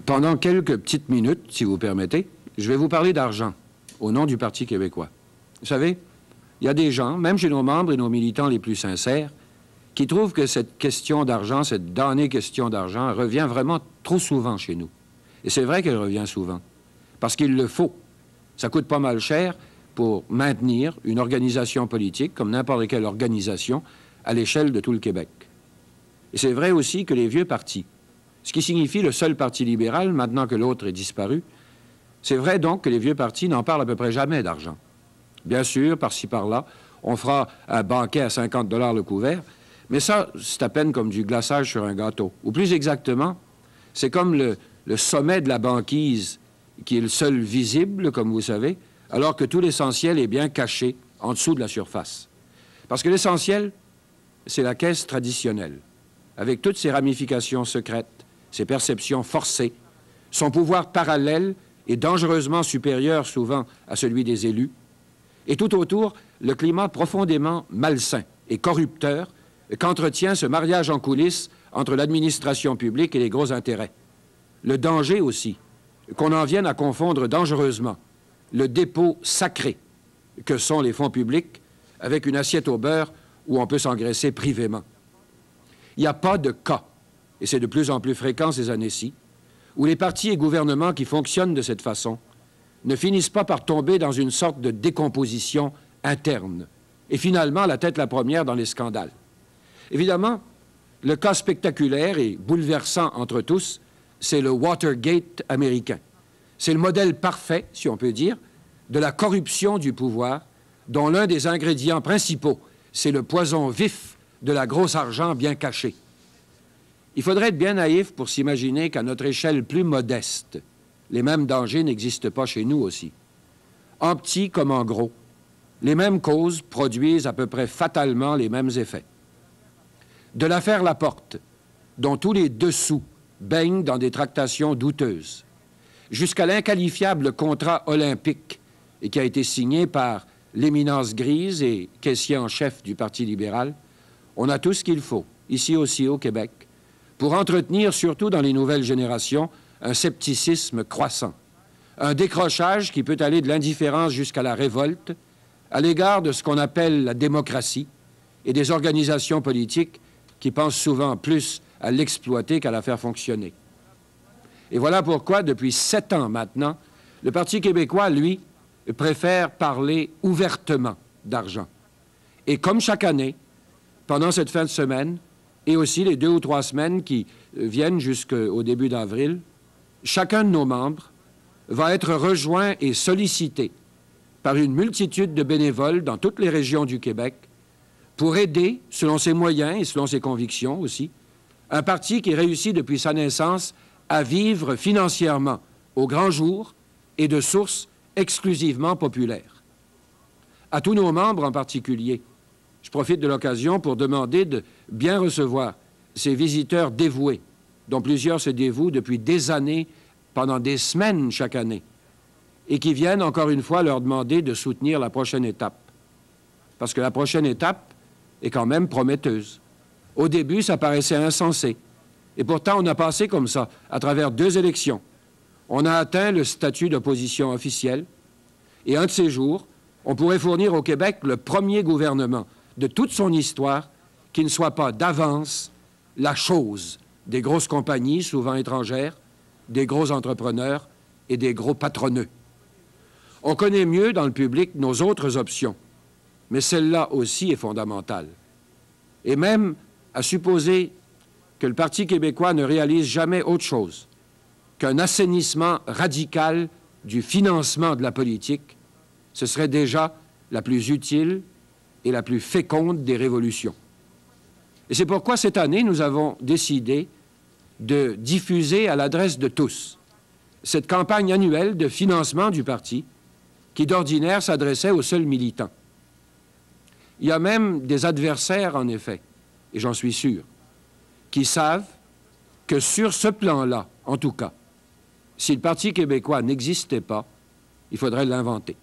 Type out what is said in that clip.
Pendant quelques petites minutes, si vous permettez, je vais vous parler d'argent, au nom du Parti québécois. Vous savez, il y a des gens, même chez nos membres et nos militants les plus sincères, qui trouvent que cette question d'argent, cette damnée question d'argent, revient vraiment trop souvent chez nous. Et c'est vrai qu'elle revient souvent, parce qu'il le faut. Ça coûte pas mal cher pour maintenir une organisation politique, comme n'importe quelle organisation, à l'échelle de tout le Québec. Et c'est vrai aussi que les vieux partis, ce qui signifie le seul parti libéral, maintenant que l'autre est disparu, c'est vrai donc que les vieux partis n'en parlent à peu près jamais d'argent. Bien sûr, par-ci, par-là, on fera un banquet à 50 $ le couvert, mais ça, c'est à peine comme du glaçage sur un gâteau. Ou plus exactement, c'est comme le sommet de la banquise qui est le seul visible, comme vous savez, alors que tout l'essentiel est bien caché en dessous de la surface. Parce que l'essentiel, c'est la caisse traditionnelle, avec toutes ses ramifications secrètes, ses perceptions forcées, son pouvoir parallèle et dangereusement supérieur souvent à celui des élus, et tout autour, le climat profondément malsain et corrupteur qu'entretient ce mariage en coulisses entre l'administration publique et les gros intérêts. Le danger aussi, qu'on en vienne à confondre dangereusement le dépôt sacré que sont les fonds publics avec une assiette au beurre où on peut s'engraisser privément. Il n'y a pas de cas, et c'est de plus en plus fréquent ces années-ci, où les partis et gouvernements qui fonctionnent de cette façon ne finissent pas par tomber dans une sorte de décomposition interne, et finalement la tête la première dans les scandales. Évidemment, le cas spectaculaire et bouleversant entre tous, c'est le Watergate américain. C'est le modèle parfait, si on peut dire, de la corruption du pouvoir, dont l'un des ingrédients principaux, c'est le poison vif de la grosse argent bien cachée. Il faudrait être bien naïf pour s'imaginer qu'à notre échelle plus modeste, les mêmes dangers n'existent pas chez nous aussi. En petit comme en gros, les mêmes causes produisent à peu près fatalement les mêmes effets. De l'affaire Laporte, dont tous les dessous baignent dans des tractations douteuses, jusqu'à l'inqualifiable contrat olympique et qui a été signé par l'éminence grise et caissier en chef du Parti libéral, on a tout ce qu'il faut, ici aussi au Québec, pour entretenir, surtout dans les nouvelles générations, un scepticisme croissant, un décrochage qui peut aller de l'indifférence jusqu'à la révolte à l'égard de ce qu'on appelle la démocratie et des organisations politiques qui pensent souvent plus à l'exploiter qu'à la faire fonctionner. Et voilà pourquoi, depuis 7 ans maintenant, le Parti québécois, lui, préfère parler ouvertement d'argent. Et comme chaque année, pendant cette fin de semaine, et aussi les 2 ou 3 semaines qui viennent jusqu'au début d'avril, chacun de nos membres va être rejoint et sollicité par une multitude de bénévoles dans toutes les régions du Québec pour aider, selon ses moyens et selon ses convictions aussi, un parti qui réussit depuis sa naissance à vivre financièrement au grand jour et de sources exclusivement populaires. À tous nos membres en particulier, je profite de l'occasion pour demander de bien recevoir ces visiteurs dévoués, dont plusieurs se dévouent depuis des années, pendant des semaines chaque année, et qui viennent encore une fois leur demander de soutenir la prochaine étape. Parce que la prochaine étape est quand même prometteuse. Au début, ça paraissait insensé. Et pourtant, on a passé comme ça, à travers 2 élections. On a atteint le statut d'opposition officielle, et un de ces jours, on pourrait fournir au Québec le premier gouvernement de toute son histoire qui ne soit pas d'avance la chose des grosses compagnies, souvent étrangères, des gros entrepreneurs et des gros patronneux. On connaît mieux dans le public nos autres options, mais celle-là aussi est fondamentale. Et même à supposer que le Parti québécois ne réalise jamais autre chose qu'un assainissement radical du financement de la politique, ce serait déjà la plus utile et la plus féconde des révolutions. Et c'est pourquoi cette année, nous avons décidé de diffuser à l'adresse de tous cette campagne annuelle de financement du parti qui d'ordinaire s'adressait aux seuls militants. Il y a même des adversaires, en effet, et j'en suis sûr, qui savent que sur ce plan-là, en tout cas, si le Parti québécois n'existait pas, il faudrait l'inventer.